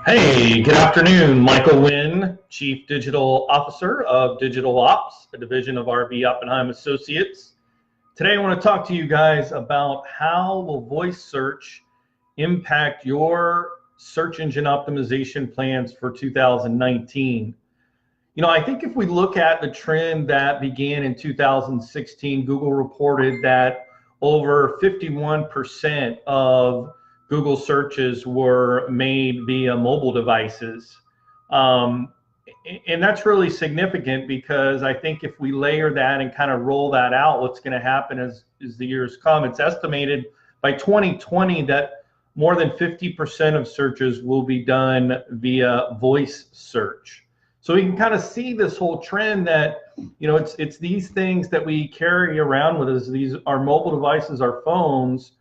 Hey, good afternoon. Michael Wynn, Chief Digital Officer of Digital Ops, a division of RB Oppenheim Associates. Today I want to talk to you guys about how will voice search impact your search engine optimization plans for 2019. I think if we look at the trend that began in 2016, Google reported that over 51% of Google searches were made via mobile devices. And that's really significant because I think if we layer that and kind of roll that out, what's going to happen as the years come, it's estimated by 2020 that more than 50% of searches will be done via voice search. So we can kind of see this whole trend that, it's these things that we carry around with us, our mobile devices, our phones,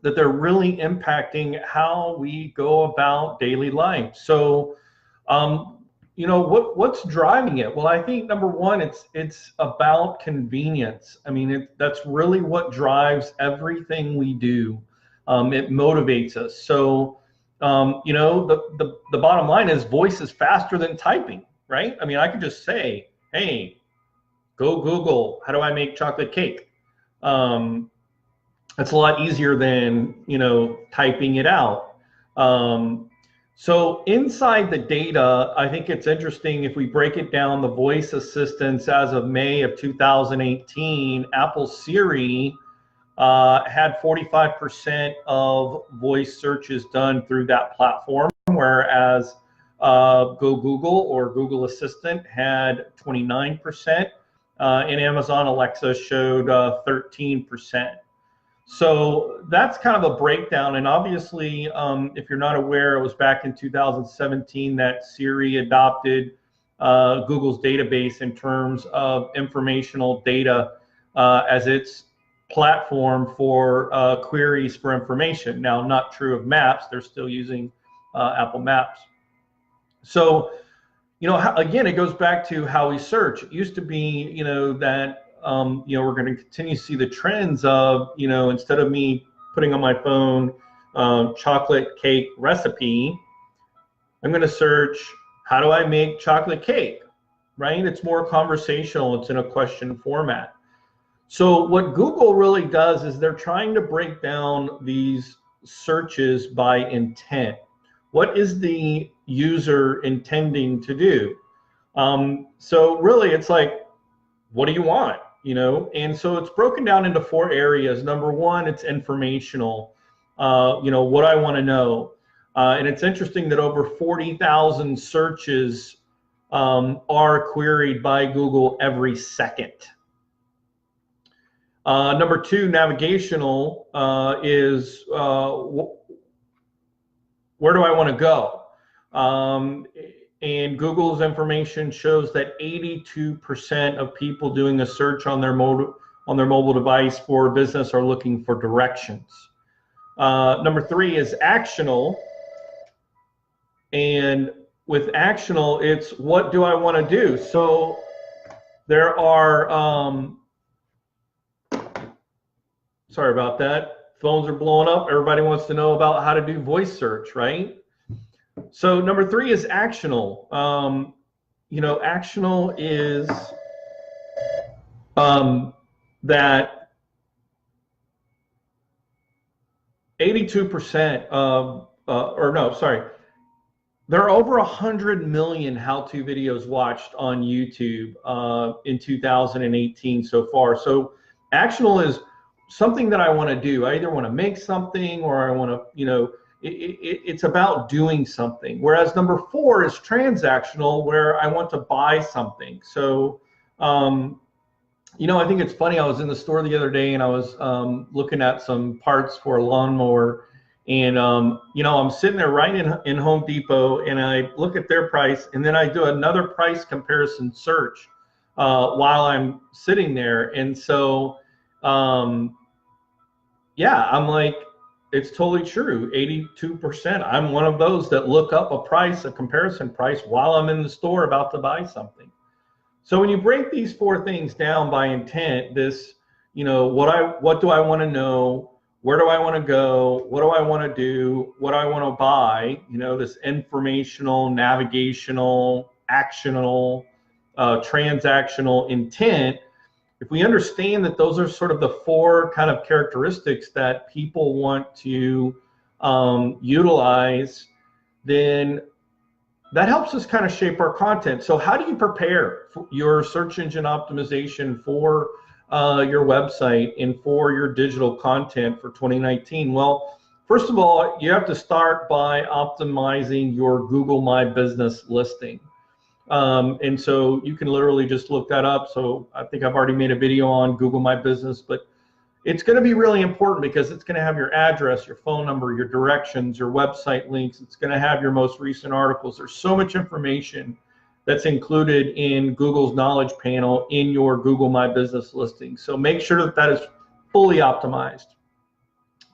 that they're really impacting how we go about daily life. So, what's driving it? Well, I think number one, it's about convenience. I mean, that's really what drives everything we do. It motivates us. So, the bottom line is voice is faster than typing, right? I mean, I could just say, hey, go Google, how do I make chocolate cake? It's a lot easier than, typing it out. So inside the data, I think it's interesting if we break it down, the voice assistants as of May of 2018, Apple Siri had 45% of voice searches done through that platform, whereas Go Google or Google Assistant had 29%, and Amazon Alexa showed 13%. So that's kind of a breakdown. And obviously, if you're not aware, it was back in 2017 that Siri adopted Google's database in terms of informational data as its platform for queries for information. Now, not true of maps. They're still using Apple Maps. So, again, it goes back to how we search. It used to be, that we're going to continue to see the trends of, instead of me putting on my phone chocolate cake recipe, I'm going to search, how do I make chocolate cake, right? It's more conversational. It's in a question format. So what Google really does is they're trying to break down these searches by intent. What is the user intending to do? So really, it's like, what do you want? And so it's broken down into 4 areas. Number one, it's informational, what I want to know. And it's interesting that over 40,000 searches are queried by Google every second. Number 2, navigational is where do I want to go? And Google's information shows that 82% of people doing a search on their mobile device for business are looking for directions. Number 3 is actional. And with actional, it's what do I want to do? So there are, sorry about that. Phones are blowing up. Everybody wants to know about how to do voice search, right? So number 3 is actional. Actional is that 82% of, there are over 100 million how-to videos watched on YouTube in 2018 so far. So actional is something that I want to do. I either want to make something or I want to, it's about doing something. Whereas number 4 is transactional, where I want to buy something. So, I think it's funny. I was in the store the other day and I was looking at some parts for a lawnmower, and I'm sitting there right in Home Depot, and I look at their price, and then I do another price comparison search while I'm sitting there, and so yeah, I'm like, it's totally true. 82%. I'm one of those that look up a comparison price while I'm in the store about to buy something. So when you break these 4 things down by intent, this, what do I want to know? where do I want to go? What do I want to do? What do I want to buy? You know, this informational, navigational, actional, transactional intent. If we understand that those are sort of the four kind of characteristics that people want to utilize, then that helps us kind of shape our content. So how do you prepare for your search engine optimization for your website and for your digital content for 2019? Well, first of all, you have to start by optimizing your Google My Business listing. And so you can literally just look that up. So I think I've already made a video on Google My Business, but it's going to be really important because it's going to have your address, your phone number, your directions, your website links. It's going to have your most recent articles. There's so much information that's included in Google's knowledge panel in your Google My Business listing. So make sure that that is fully optimized.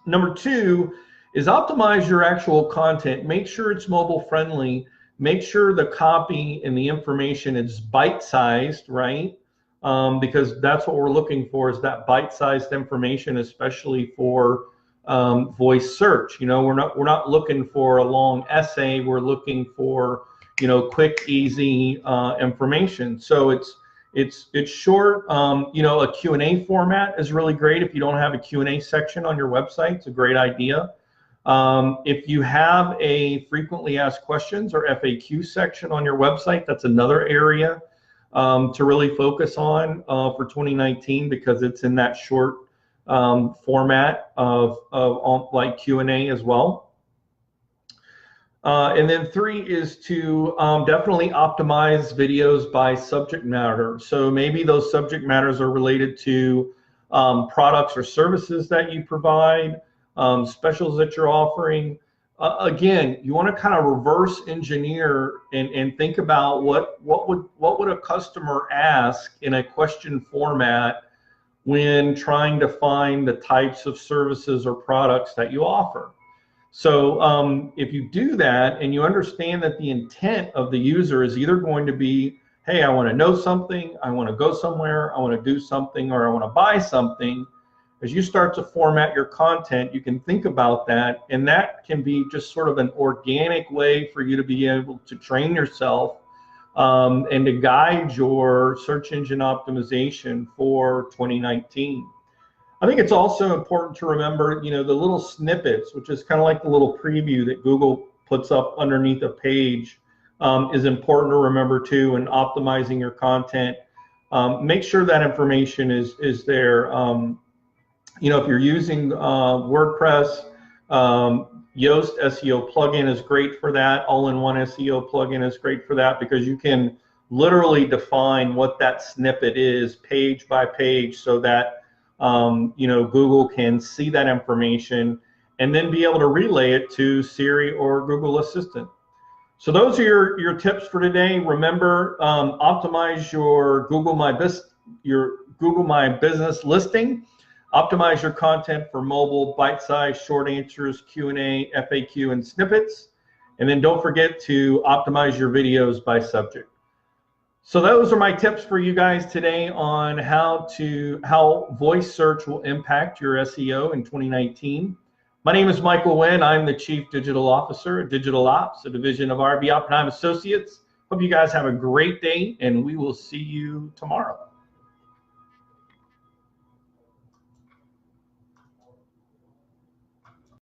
Number two is optimize your actual content. Make sure it's mobile friendly. Make sure the copy and the information is bite-sized, right? Because that's what we're looking for, is that bite-sized information, especially for voice search. You know, we're not looking for a long essay. We're looking for, you know, quick, easy information. So it's short. You know, a Q&A format is really great. If you don't have a Q&A section on your website, it's a great idea. If you have a frequently asked questions or FAQ section on your website, that's another area to really focus on for 2019, because it's in that short format of like Q&A as well. And then three is to definitely optimize videos by subject matter. So maybe those subject matters are related to products or services that you provide, specials that you're offering. Again, you want to kind of reverse engineer and think about what would a customer ask in a question format when trying to find the types of services or products that you offer. So if you do that and you understand that the intent of the user is either going to be, hey, I want to know something, I want to go somewhere, I want to do something, or I want to buy something, as you start to format your content, you can think about that, and that can be just sort of an organic way for you to be able to train yourself and to guide your search engine optimization for 2019. I think it's also important to remember, you know, the little snippets, which is kind of like the little preview that Google puts up underneath a page, is important to remember too in optimizing your content. Make sure that information is there. You know, if you're using WordPress, Yoast SEO plugin is great for that. All-in-one SEO plugin is great for that, because you can literally define what that snippet is page by page, so that you know, Google can see that information and then be able to relay it to Siri or Google Assistant. So those are your tips for today. Remember, optimize your Google My Business listing. Optimize your content for mobile, bite-sized, short answers, Q&A, FAQ, and snippets. And then don't forget to optimize your videos by subject. So those are my tips for you guys today on how voice search will impact your SEO in 2019. My name is Michael Wynn. I'm the Chief Digital Officer at Digital Ops, a division of RB Oppenheim Associates. Hope you guys have a great day, and we will see you tomorrow.